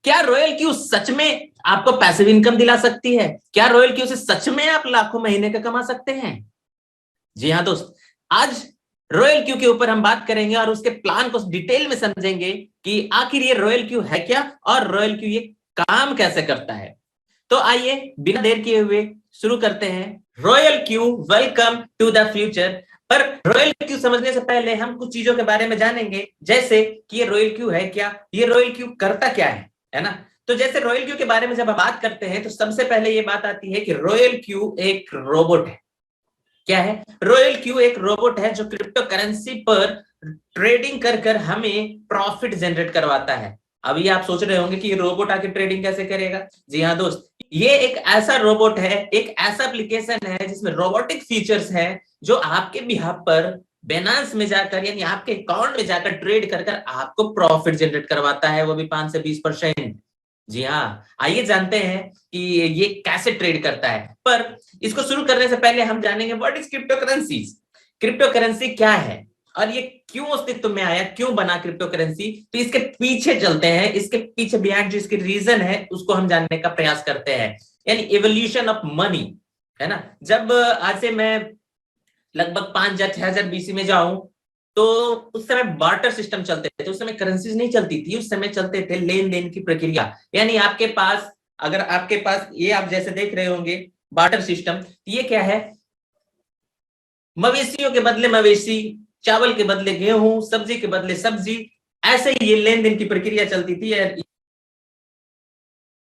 क्या royal Q such में आपको पैसिव इनकम दिला सकती है? क्या रॉयल क्यू से सच में आप लाखों महीने का कमा सकते हैं? जी हाँ दोस्त, आज रॉयल क्यू के ऊपर हम बात करेंगे और उसके प्लान को डिटेल में समझेंगे कि आखिर ये रॉयल क्यू है क्या और रॉयल क्यू ये काम कैसे करता है। तो आइए बिना देर किए हुए शुरू करते हैं। Royal Q, welcome to the future. पर रॉयल क्यू समझने से पहले हम कुछ चीजों के बारे में जानेंगे, जैसे कि ये रॉयल क्यू है क्या, ये रॉयल क्यू करता क्या है ना। तो जैसे रॉयल क्यू के बारे में जब हम बात करते हैं तो सबसे पहले ये बात आती है कि रॉयल क्यू एक रोबोट है। क्या है? रॉयल क्यू एक रोबोट है जो क्रिप्टो करेंसी पर ट्रेडिंग कर कर हमें प्रॉफिट जनरेट करवाता है। अभी आप सोच रहे होंगे कि ये रोबोट आके ट्रेडिंग कैसे करेगा। जी हाँ दोस्त, ये एक ऐसा रोबोट है, एक ऐसा एप्लीकेशन है जिसमें रोबोटिक फीचर्स है जो आपके बिहाफ पर बेनांस में जाकर यानी आपके अकाउंट में जाकर ट्रेड कर कर आपको प्रॉफिट जनरेट करवाता है, वो भी 5 से 20%। जी हाँ, आइए जानते हैं कि ये कैसे ट्रेड करता है। पर इसको शुरू करने से पहले हम जानेंगे what is crypto currencies. Crypto currency क्या है और ये क्यों अस्तित्व में आया, क्यों बना क्रिप्टो करेंसी। तो इसके पीछे चलते हैं, इसके पीछे बिहाइंड जो इसकी रीजन है उसको हम जानने का प्रयास करते हैं, यानी एवोल्यूशन ऑफ मनी, है ना। जब आज से मैं लगभग 5 या 6,000 बीसी में जाऊं तो उस समय बार्टर सिस्टम चलते थे, उस समय करेंसीज नहीं चलती थी, उस समय चलते थे लेन देन की प्रक्रिया। यानी आपके पास, अगर आपके पास ये आप जैसे देख रहे होंगे बार्टर सिस्टम, ये क्या है? मवेशियों के बदले मवेशी, चावल के बदले गेहूं, सब्जी के बदले सब्जी, ऐसे ही ये लेन देन की प्रक्रिया चलती थी।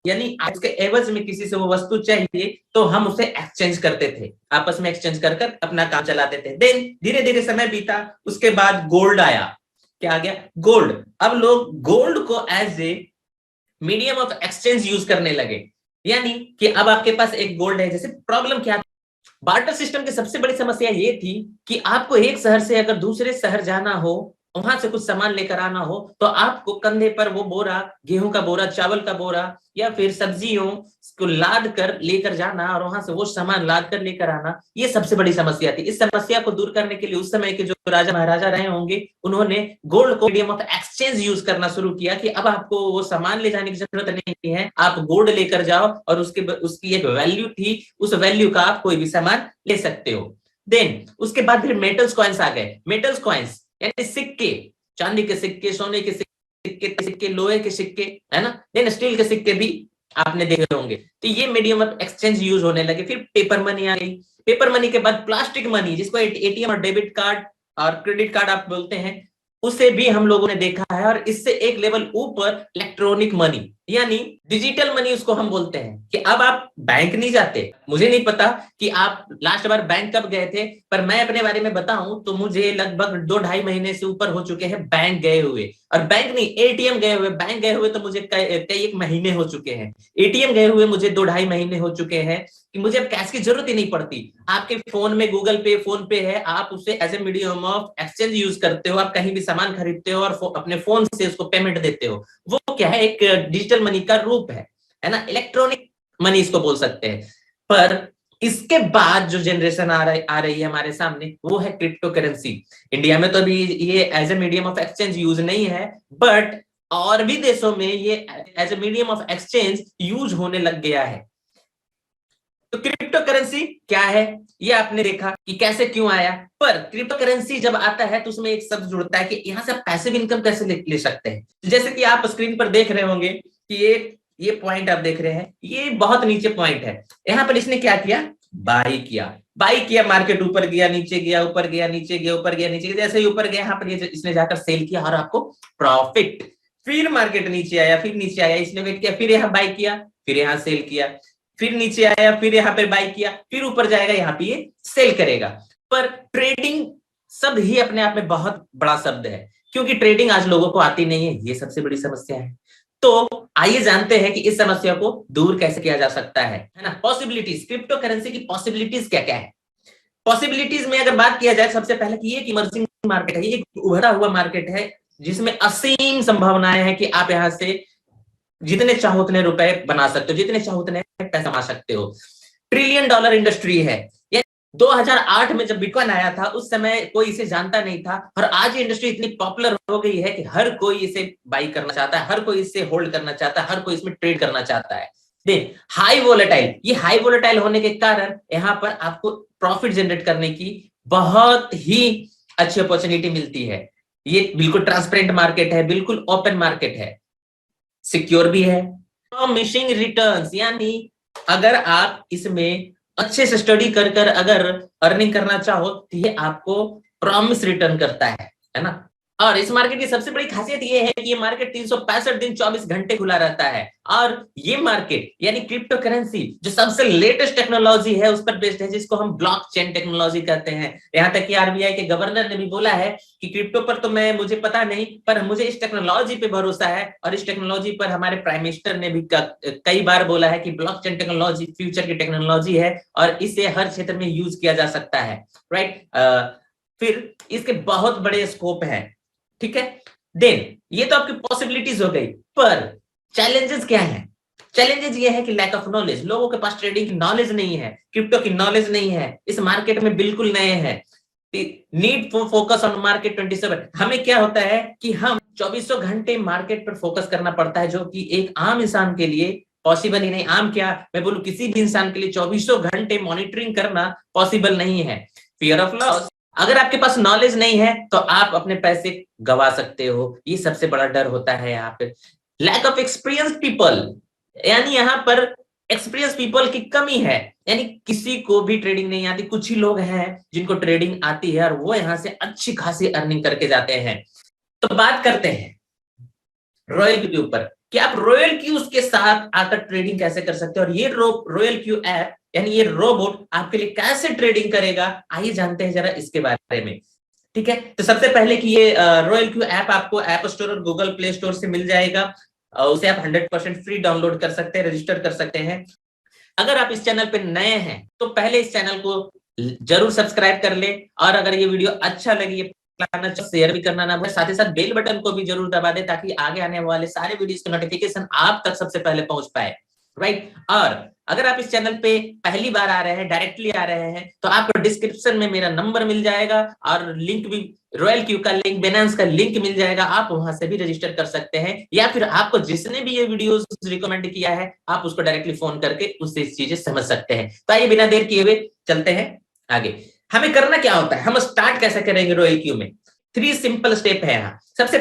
यानी उसके एवज में किसी से वो वस्तु चाहिए तो हम उसे एक्सचेंज करते थे, आपस में एक्सचेंज कर कर अपना काम चलाते थे। देन धीरे धीरे समय बीता, उसके बाद गोल्ड आया। क्या आ गया? गोल्ड। अब लोग गोल्ड को as a medium of exchange use करने लगे, यानी कि अब आपके पास एक गोल्ड है। जैसे प्रॉब्लम क्या, बार्टर सिस्टम की सबसे बड़ी समस्या ये थी कि आपको एक शहर से अगर दूसरे शहर जाना हो, वहां से कुछ सामान लेकर आना हो, तो आपको कंधे पर वो बोरा, गेहूं का बोरा, चावल का बोरा या फिर सब्जियों को लाद कर लेकर जाना और वहां से वो सामान लाद कर लेकर आना, ये सबसे बड़ी समस्या थी। इस समस्या को दूर करने के लिए उस समय के जो राजा महाराजा रहे होंगे, उन्होंने गोल्ड को मीडियम ऑफ एक्सचेंज यूज करना शुरू किया कि अब आपको वो सामान ले जाने की जरूरत नहीं है, आप गोल्ड लेकर जाओ और उसकी एक वैल्यू थी, उस वैल्यू का आप कोई भी सामान ले सकते हो। देन उसके बाद फिर मेटल्स कॉइन्स आ गए। मेटल्स कॉइन्स यानी सिक्के, चांदी के सिक्के, सोने के सिक्के, लोहे के सिक्के, है ना। देन स्टील के सिक्के भी आपने देखे होंगे। तो ये मीडियम ऑफ एक्सचेंज यूज होने लगे। फिर पेपर मनी आ गई। पेपर मनी के बाद प्लास्टिक मनी, जिसको एटीएम और डेबिट कार्ड और क्रेडिट कार्ड आप बोलते हैं, उसे भी हम लोगों ने देखा है। और इससे एक लेवल ऊपर इलेक्ट्रॉनिक मनी यानी डिजिटल मनी उसको हम बोलते हैं, कि अब आप बैंक नहीं जाते। मुझे नहीं पता कि आप लास्ट बार बैंक कब गए थे, पर मैं अपने बारे में बताऊं तो मुझे लगभग 2-2.5 महीने से ऊपर हो चुके हैं बैंक गए हुए। और बैंक नहीं, एटीएम गए हुए। बैंक गए हुए तो मुझे कई एक महीने हो चुके हैं, एटीएम गए हुए मुझे 2-2.5 महीने हो चुके हैं, कि मुझे अब कैश की जरूरत ही नहीं पड़ती। आपके फोन में गूगल पे, फोन पे है, आप उसे as a medium of exchange use करते हो। आप कहीं भी सामान खरीदते हो और अपने फोन से उसको पेमेंट देते हो। वो क्या है? एक डिजिटल मनी का रूप है ना, इलेक्ट्रॉनिक मनी इसको बोल सकते हैं। पर इसके बाद जो जनरेशन आ रही है हमारे सामने, वो है क्रिप्टो करेंसी। इंडिया में तो अभी ये as a medium of exchange use नहीं है, बट और भी देशों में ये as a medium of exchange use होने लग गया है। तो क्रिप्टो करेंसी क्या है, ये आपने देखा कि कैसे क्यों आया। पर क्रिप्टो करेंसी जब आता है तो उसमें एक शब्द जुड़ता है कि यहाँ से आप पैसिव इनकम कैसे ले सकते हैं। तो जैसे कि आप स्क्रीन पर देख रहे होंगे कि ये पॉइंट आप देख रहे हैं, ये बहुत नीचे पॉइंट है। यहाँ पर इसने क्या किया? बाई किया, मार्केट ऊपर गया, नीचे गया, ऊपर गया, नीचे गया, ऊपर गया, नीचे गया। जैसे ही ऊपर गया, यहाँ पर इसने जाकर सेल किया और आपको प्रॉफिट। फिर मार्केट नीचे आया, फिर नीचे आया, इसने वेट किया, फिर यहाँ बाई किया, फिर यहाँ सेल किया, फिर नीचे आया, फिर यहाँ पे बाई किया, फिर ऊपर जाएगा, यहाँ पे ये सेल करेगा। पर ट्रेडिंग शब्द ही अपने आप में बहुत बड़ा शब्द है, क्योंकि ट्रेडिंग आज लोगों को आती नहीं है, ये सबसे बड़ी समस्या है। तो आइए जानते हैं कि इस समस्या को दूर कैसे किया जा सकता है ना। पॉसिबिलिटीज, क्रिप्टो करेंसी की पॉसिबिलिटीज क्या क्या है। पॉसिबिलिटीज में अगर बात किया जाए, सबसे पहले कि ये एक इमर्जिंग मार्केट है, ये एक उभरा हुआ मार्केट है जिसमें असीम संभावनाएं हैं कि आप यहां से जितने चाहो उतने रुपए बना सकते हो, जितने चाहो उतने पैसा कमा सकते हो। $1 ट्रिलियन इंडस्ट्री है। 2008 में जब बिटकॉइन आया था उस समय कोई इसे जानता नहीं था, और आज ये इंडस्ट्री इतनी पॉपुलर हो गई है कि हर कोई इसे बाई करना चाहता है, हर कोई इसे होल्ड करना चाहता है, हर कोई इसमें ट्रेड करना चाहता है। देन हाई वोलेटाइल, ये हाई वोलेटाइल होने के कारण यहाँ पर आपको प्रॉफिट जनरेट करने की बहुत ही अच्छी अपॉर्चुनिटी मिलती है। ये बिल्कुल ट्रांसपेरेंट मार्केट है, बिल्कुल ओपन मार्केट है, सिक्योर भी है। प्रॉमिसिंग रिटर्न्स, यानी अगर आप इसमें अच्छे से स्टडी कर कर अगर अर्निंग करना चाहो तो ये आपको प्रॉमिस रिटर्न करता है ना। और इस मार्केट की सबसे बड़ी खासियत ये है कि ये मार्केट 365 दिन 24 घंटे खुला रहता है, और ये मार्केट यानी क्रिप्टो करेंसी जो सबसे लेटेस्ट टेक्नोलॉजी है उस पर बेस्ड है, जिसको हम ब्लॉकचेन टेक्नोलॉजी कहते हैं। यहाँ तक कि आरबीआई के गवर्नर ने भी बोला है कि क्रिप्टो पर तो मुझे पता नहीं, पर मुझे इस टेक्नोलॉजी पे भरोसा है, और इस टेक्नोलॉजी पर हमारे प्राइम मिनिस्टर ने भी कई बार बोला है कि ब्लॉकचेन टेक्नोलॉजी फ्यूचर की टेक्नोलॉजी है और इसे हर क्षेत्र में यूज किया जा सकता है, राइट। फिर इसके बहुत बड़े स्कोप है, ठीक है। देन ये तो आपकी पॉसिबिलिटीज हो गई, पर चैलेंजेस क्या हैं? चैलेंजेस ये है कि लैक ऑफ नॉलेज, लोगों के पास ट्रेडिंग की नॉलेज नहीं है, क्रिप्टो की नॉलेज नहीं है, इस मार्केट में बिल्कुल नए हैं। Need for focus on market 27, हमें क्या होता है कि हम 24 घंटे मार्केट पर फोकस करना पड़ता है, जो कि एक आम इंसान के लिए पॉसिबल ही नहीं। आम क्या, मैं बोलूं किसी भी इंसान के लिए 24 घंटे मॉनिटरिंग करना पॉसिबल नहीं है। फियर ऑफ लॉस, अगर आपके पास नॉलेज नहीं है तो आप अपने पैसे गवा सकते हो, ये सबसे बड़ा डर होता है यहाँ पे। लैक ऑफ एक्सपीरियंस पीपल, यानी यहाँ पर एक्सपीरियंस पीपल की कमी है, यानी किसी को भी ट्रेडिंग नहीं आती, कुछ ही लोग हैं जिनको ट्रेडिंग आती है और वो यहाँ से अच्छी खासी अर्निंग करके जाते हैं। तो बात करते हैं रॉयल क्यू के ऊपर कि आप रॉयल क्यूज के साथ आकर ट्रेडिंग कैसे कर सकते हो, और ये रॉयल क्यू ऐप यानी ये रोबोट आपके लिए कैसे ट्रेडिंग करेगा, आइए जानते हैं जरा इसके बारे में, ठीक है। तो सबसे पहले कि ये रॉयल क्यू ऐप आपको ऐप स्टोर और गूगल प्ले स्टोर से मिल जाएगा, उसे आप 100% फ्री डाउनलोड कर सकते हैं, रजिस्टर कर सकते हैं। अगर आप इस चैनल पे नए हैं तो पहले इस चैनल को जरूर सब्सक्राइब कर ले, और अगर ये वीडियो अच्छा लगे शेयर भी करना ना भूलें, साथ ही साथ बेल बटन को भी जरूर दबा दे ताकि आगे आने वाले सारे वीडियोस के नोटिफिकेशन आप तक सबसे पहले पहुंच पाए, राइट। और अगर आप इस चैनल पे पहली बार आ रहे हैं, डायरेक्टली आ रहे हैं, तो आपको डिस्क्रिप्शन में मेरा नंबर मिल जाएगा और लिंक भी, रॉयल क्यू का लिंक, बिनेंस का लिंक मिल जाएगा, आप वहां से भी रजिस्टर कर सकते हैं, या फिर आपको जिसने भी ये वीडियोस रिकमेंड किया है आप उसको डायरेक्टली फोन करके उससे चीजें समझ सकते हैं। तो आइए बिना देर किए हुए चलते हैं आगे। हमें करना क्या होता है, हम स्टार्ट कैसे करेंगे रॉयल क्यू में? 3 सिंपल स्टेप है यहाँ। सबसे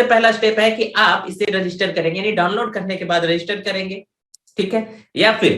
पहला स्टेप है कि आप इसे रजिस्टर करेंगे, यानी डाउनलोड करने के बाद रजिस्टर करेंगे, ठीक है। या फिर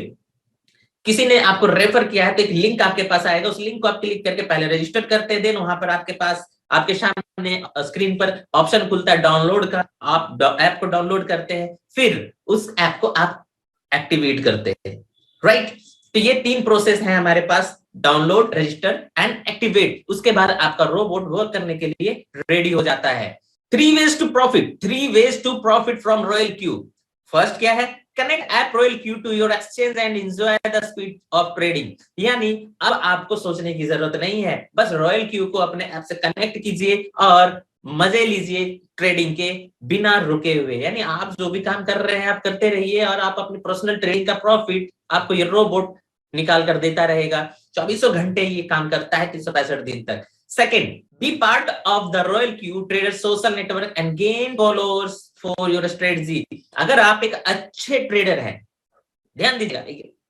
किसी ने आपको रेफर किया है तो एक लिंक आपके पास आएगा, उस लिंक को आप क्लिक करके पहले रजिस्टर करते हैं, देन वहां पर आपके पास आपके सामने स्क्रीन पर ऑप्शन खुलता है डाउनलोड का, आप ऐप को डाउनलोड करते हैं, फिर उस ऐप को आप एक्टिवेट करते हैं, राइट। तो ये 3 प्रोसेस है हमारे पास, डाउनलोड, रजिस्टर एंड एक्टिवेट। उसके बाद आपका रोबोट वर्क करने के लिए रेडी हो जाता है। 3 ways to profit from Royal Q. First क्या है? Connect app Royal Q to your exchange and enjoy the speed of trading. यानी अब आपको सोचने की जरूरत नहीं है, बस रॉयल क्यू को अपने ऐप से कनेक्ट कीजिए और मजे लीजिए ट्रेडिंग के बिना रुके हुए। यानी आप जो भी काम कर रहे हैं आप करते रहिए, और आप अपनी पर्सनल ट्रेडिंग का प्रॉफिट आपको ये रोबोट निकाल कर देता रहेगा। 24 घंटे ये काम करता है, 365 दिन तक। Second, be part of the Royal Q trader social network and gain followers for your strategy. अगर आप एक अच्छे ट्रेडर हैं, ध्यान दीजिएगा,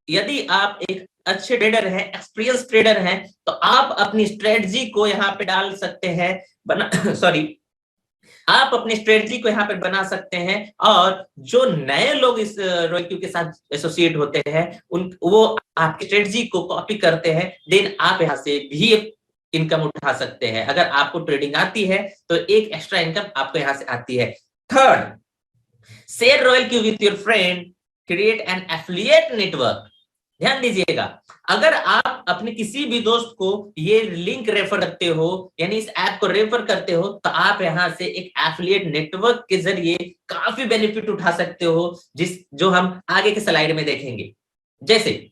यदि आप एक अच्छे ट्रेडर हैं, एक्सपीरियंस ट्रेडर हैं, तो आप अपनी स्ट्रेटजी को यहाँ पे डाल सकते हैं, आप अपनी स्ट्रेटजी को यहाँ पे बना सकते हैं, और जो नए लोग इस रॉयल क्यू के साथ एसोसिएट होते हैं वो आपकी स्ट्रेटजी को कॉपी करते हैं, देन आप यहाँ से भी इनकम उठा सकते हैं। अगर आपको ट्रेडिंग आती है तो एक एक्स्ट्रा इनकम आपको यहाँ से आती है। Third, share royal Q with your friend, create an affiliate network. ध्यान दीजिएगा, अगर आप अपने किसी भी दोस्त को ये लिंक रेफर करते हो, यानी इस ऐप को रेफर करते हो, तो आप यहाँ से एक एफिलिएट नेटवर्क के जरिए काफी बेनिफिट उठा सकते हो, जो हम आगे के स्लाइड में देखेंगे। जैसे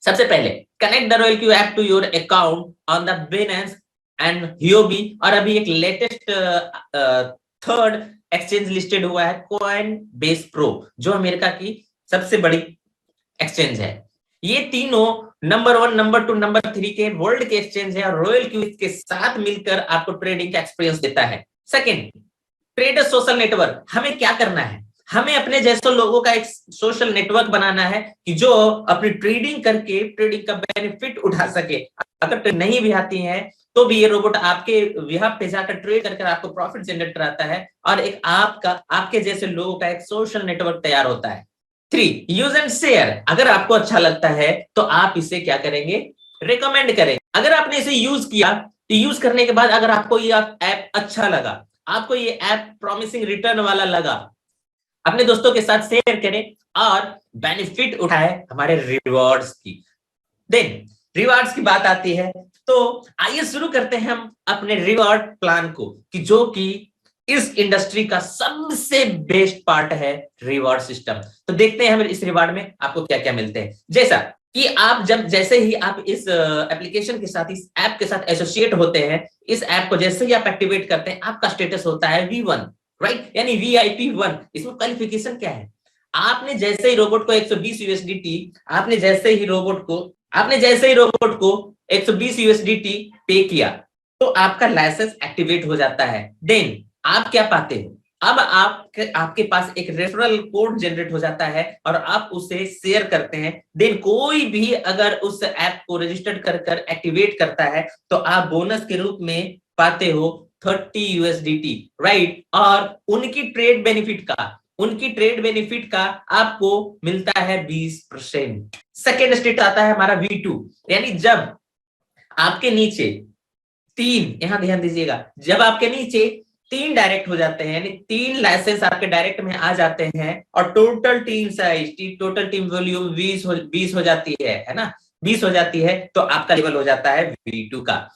सबसे पहले connect the Royal Q app to your account on the Binance and Huobi, और अभी एक लेटेस्ट थर्ड एक्सचेंज लिस्टेड हुआ है कॉइन बेस प्रो, जो अमेरिका की सबसे बड़ी एक्सचेंज है। ये तीनों नंबर 1, नंबर 2, नंबर 3 के वर्ल्ड के एक्सचेंज है और रॉयल क्यू के साथ मिलकर आपको ट्रेडिंग का एक्सपीरियंस देता है। Second, trader social network. हमें क्या करना है, हमें अपने जैसे लोगों का एक सोशल नेटवर्क बनाना है कि जो अपनी ट्रेडिंग करके ट्रेडिंग का बेनिफिट उठा सके। अगर नहीं भी आती है तो भी ये रोबोट आपके बिहाफ पे जाकर ट्रेड करके आपको प्रॉफिट जनरेट कराता है और एक आपका आपके जैसे लोगों का एक सोशल नेटवर्क तैयार होता है। 3, यूज एंड शेयर। अगर आपको अच्छा लगता है तो आप इसे क्या करेंगे, रिकमेंड करें। अगर आपने इसे यूज किया तो यूज करने के बाद अगर आपको ये ऐप अच्छा लगा, आपको ये ऐप प्रॉमिसिंग रिटर्न वाला लगा, अपने दोस्तों के साथ शेयर करें और बेनिफिट उठाए हमारे रिवॉर्ड्स की। देन रिवॉर्ड्स की बात आती है तो आइए शुरू करते हैं हम अपने रिवॉर्ड प्लान को, कि जो कि इस इंडस्ट्री का सबसे बेस्ट पार्ट है रिवॉर्ड सिस्टम। तो देखते हैं हम इस रिवॉर्ड में आपको क्या क्या मिलते हैं। जैसा कि आप जैसे ही आप इस एप्लीकेशन के साथ, इस ऐप के साथ एसोसिएट होते हैं, इस ऐप को जैसे ही आप एक्टिवेट करते हैं आपका स्टेटस होता है V1, राइट, यानी VIP1। इसमें क्वालिफिकेशन क्या है, आपने जैसे ही रोबोट को 120 USDT, आपने जैसे ही रोबोट को 120 USDT पे किया तो आपका लाइसेंस एक्टिवेट हो जाता है। देन आप क्या पाते हो, अब आपके पास एक रेफरल कोड जनरेट हो जाता है और आप उसे शेयर करते हैं। देन कोई भी अगर उस ऐप को रजिस्टर्ड कर एक्टिवेट करता है तो आप बोनस के रूप में पाते हो 30 USDT, राइट। और उनकी ट्रेड बेनिफिट का आपको मिलता है 20%। सेकेंड स्टेट आता है हमारा V2, यानी जब आपके नीचे 3, यहां ध्यान दीजिएगा, जब आपके नीचे 3 डायरेक्ट हो जाते हैं, यानी 3 लाइसेंस आपके डायरेक्ट में आ जाते हैं और total team size, total team volume 20 हो जाती है ना, 20 हो जाती है तो आपका लेवल हो जाता है V2 का।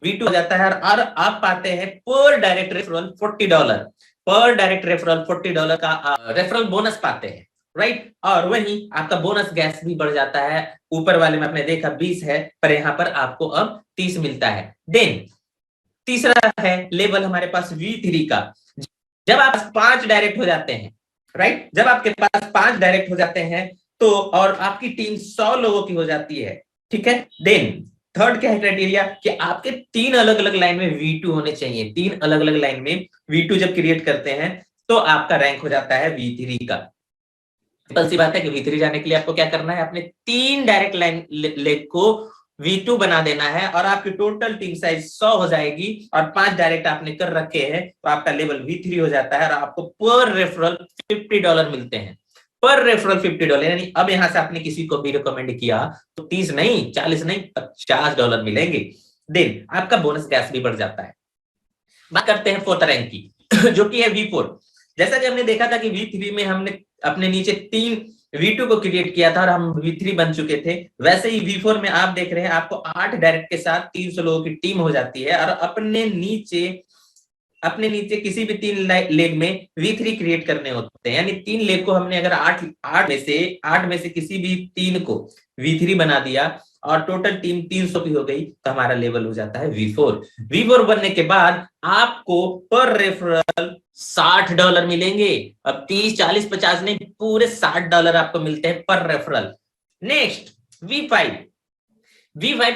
V2 हो जाता है और आप पाते हैं पर डायरेक्ट रेफरल $40, पर डायरेक्ट रेफरल $40 का रेफरल बोनस पाते हैं, राइट। और वहीं आपका बोनस गैस भी बढ़ जाता है, ऊपर वाले में आपने देखा 20 है पर यहाँ पर आपको अब 30 मिलता है। देन तीसरा है लेवल हमारे पास V3 का, जब आप 5 डायरेक्ट हो जाते हैं, राइट, जब आपके पास 5 डायरेक्ट हो जाते हैं तो और आपकी टीम 100 लोगों की हो जाती है, ठीक है। देन थर्ड क्या है क्राइटेरिया, कि आपके 3 अलग अलग लाइन में V2 होने चाहिए। 3 अलग अलग लाइन में V2 जब क्रिएट करते हैं तो आपका रैंक हो जाता है V3 का। सिंपल सी बात है कि V3 जाने के लिए आपको क्या करना है, अपने 3 डायरेक्ट लाइन लेग को V2 बना देना है और आपकी टोटल टीम साइज 100 हो जाएगी और 5 डायरेक्ट आपने कर रखे हैं तो आपका लेवल V3 हो जाता है और आपको पर रेफरल $50 मिलते हैं। पर रेफरल $50, यानी अब यहां से आपने किसी को भी रिकमेंड किया तो 30 नहीं, 40 नहीं, $50 मिलेंगे। देन आपका बोनस गैस भी बढ़ जाता है। बात करते हैं फोर्थ रैंक की जो कि है V4। जैसा कि हमने देखा था कि V3 में हमने अपने नीचे 3 V2 को क्रिएट किया था और हम V3 बन चुके थे, वैसे ही V4 में आप देख रहे हैं आपको 8 डायरेक्ट के साथ 300 लोगों की टीम हो जाती है और अपने नीचे किसी भी 3 लेग में V3 क्रिएट करने होते हैं, यानी 3 लेग को हमने अगर 8 में से किसी भी 3 को V3 बना दिया और टोटल टीम 300 की हो गई तो हमारा लेवल हो जाता है V4 बनने के बाद आपको पर रेफरल $60 मिलेंगे। अब 30, 40, 50 नहीं, पूरे $60 आपको मिलते हैं पर रेफरल। नेक्स्ट V5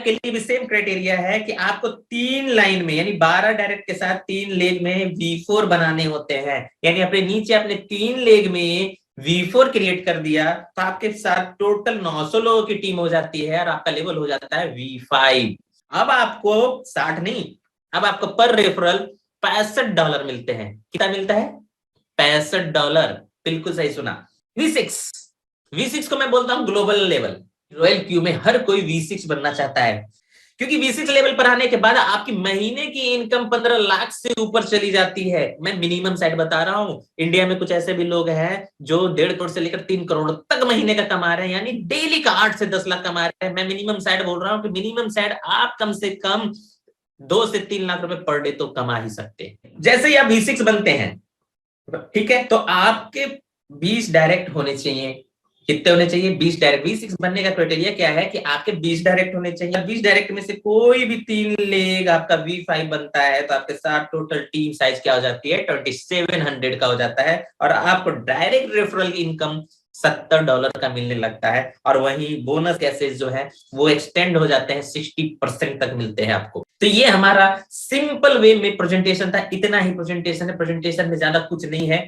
के लिए भी सेम क्राइटेरिया है कि आपको 3 लाइन में, यानी 12 डायरेक्ट के साथ 3 लेग में V4 बनाने होते हैं, यानी अपने नीचे अपने 3 लेग में V4 क्रिएट कर दिया तो आपके साथ टोटल 900 लोगों की टीम हो जाती है और आपका लेवल हो जाता है V5। अब आपको 60 नहीं, अब आपको पर रेफरल $65 मिलते हैं। कितना मिलता है, $65। बिल्कुल सही सुना। V6 को मैं बोलता हूं ग्लोबल लेवल। रॉयल क्यू में हर कोई V6 बनना चाहता है, क्योंकि V6 लेवल पर आने के बाद आपकी महीने की इनकम 15 लाख से ऊपर चली जाती है। मैं मिनिमम साइड बता रहा हूं, इंडिया में कुछ ऐसे भी लोग हैं जो 1.5 करोड़ से लेकर 3 करोड़ तक महीने का कमा रहे हैं, यानी डेली का 8 से 10 लाख कमा रहे हैं। मैं मिनिमम साइड बोल रहा हूं कि मिनिमम साइड आप कम से कम 2 से 3 लाख रुपए पर डे तो कमा ही सकते हैं। जैसे ही आप V6 बनते हैं, ठीक है, तो आपके 20 डायरेक्ट होने चाहिए। कितने होने चाहिए, 20 डायरेक्ट। V6 बनने का क्राइटेरिया क्या है कि आपके 20 डायरेक्ट होने चाहिए। 20 डायरेक्ट में से कोई भी 3 लेग आपका V5 बनता है तो आपके साथ टोटल टीम साइज क्या हो जाती है, 2700 का हो जाता है और आपको डायरेक्ट रेफरल इनकम $70 का मिलने लगता है, और वहीं बोनस कैसेज जो है वो एक्सटेंड हो जाते हैं, 60% तक मिलते हैं आपको। तो ये हमारा सिंपल वे में प्रेजेंटेशन था, इतना ही प्रेजेंटेशन है, प्रेजेंटेशन में ज्यादा कुछ नहीं है।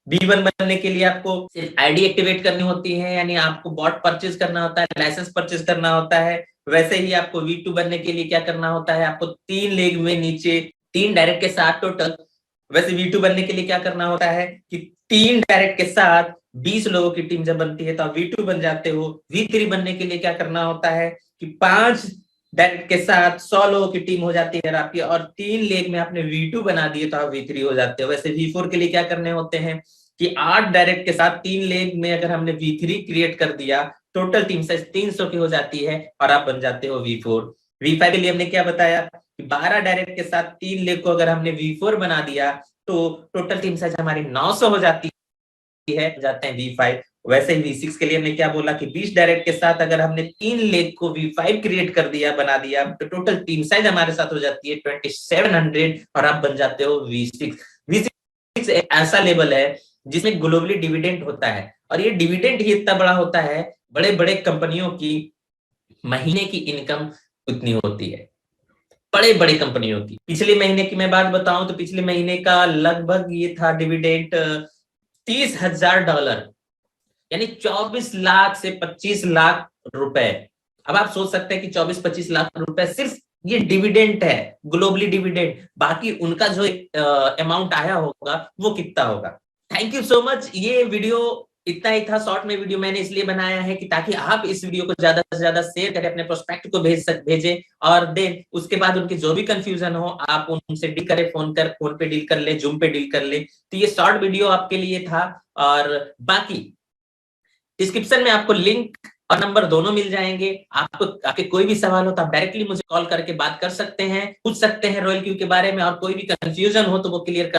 V1 बनने के लिए आपको सिर्फ आईडी एक्टिवेट करनी होती है, यानी आपको बॉट परचेज करना होता है, लाइसेंस परचेज करना होता है। वैसे ही आपको V2 बनने के लिए क्या करना होता है, आपको 3 लेग में नीचे 3 डायरेक्ट के साथ टोटल। वैसे V2 बनने के लिए क्या करना होता है कि 3 डायरेक्ट के साथ 20 लोगों की टीम जब बनती है तो आप V2 बन जाते हो। V3 बनने के लिए क्या करना होता है कि 5 डायरेक्ट के साथ 100 लोगों की टीम हो जाती है आपकी, और 3 लेग में आपने V2 बना दिए तो आप V3 हो जाते हो। वैसे V4 के लिए क्या करने होते हैं कि 8 डायरेक्ट के साथ 3 लेग में अगर हमने V3 क्रिएट कर दिया, टोटल टीम साइज 300 की हो जाती है और आप बन जाते हो V4। V5 के लिए हमने क्या बताया कि 12 डायरेक्ट के साथ 3 लेग को अगर हमने V4 बना दिया तो टोटल टीम साइज हमारी 900 हो जाती है, जाते हैं V5। वैसे ही V6 के लिए हमने क्या बोला कि 20 डायरेक्ट के साथ अगर हमने 3 लेग को V5 क्रिएट कर दिया, बना दिया, तो टोटल टीम साइज हमारे साथ हो जाती है 2700 और आप बन जाते हो V6। V6 एक ऐसा लेवल है जिसमें ग्लोबली डिविडेंड होता है, और ये डिविडेंड ही इतना बड़ा होता है, बड़े बड़े कंपनियों की महीने की इनकम उतनी होती है, बड़े बड़े कंपनियों की। पिछले महीने की मैं बात बताऊं तो पिछले महीने का लगभग ये था डिविडेंड $30,000, यानी 24 लाख से 25 लाख रुपए। अब आप सोच सकते हैं कि 24-25 लाख रुपए सिर्फ ये डिविडेंड है, ग्लोबली डिविडेंड। बाकी उनका जो अमाउंट आया होगा वो कितना होगा। Thank you so much. ये वीडियो इतना ही था, शॉर्ट में वीडियो मैंने इसलिए बनाया है कि ताकि आप इस वीडियो को ज्यादा से ज्यादा शेयर करें, अपने प्रोस्पेक्ट को भेजें, और देन उसके बाद उनकी जो भी कंफ्यूजन हो आप उनसे डील करें, फोन पे डील कर ले, जूम पे डील कर ले। तो ये शॉर्ट वीडियो आपके लिए था, और बाकी डिस्क्रिप्शन में आपको लिंक और नंबर दोनों मिल जाएंगे। आपको आपके कोई भी सवाल हो तो आप डायरेक्टली मुझे कॉल करके बात कर सकते हैं, पूछ सकते हैं रॉयल क्यू के बारे में, और कोई भी कंफ्यूजन हो तो वो क्लियर कर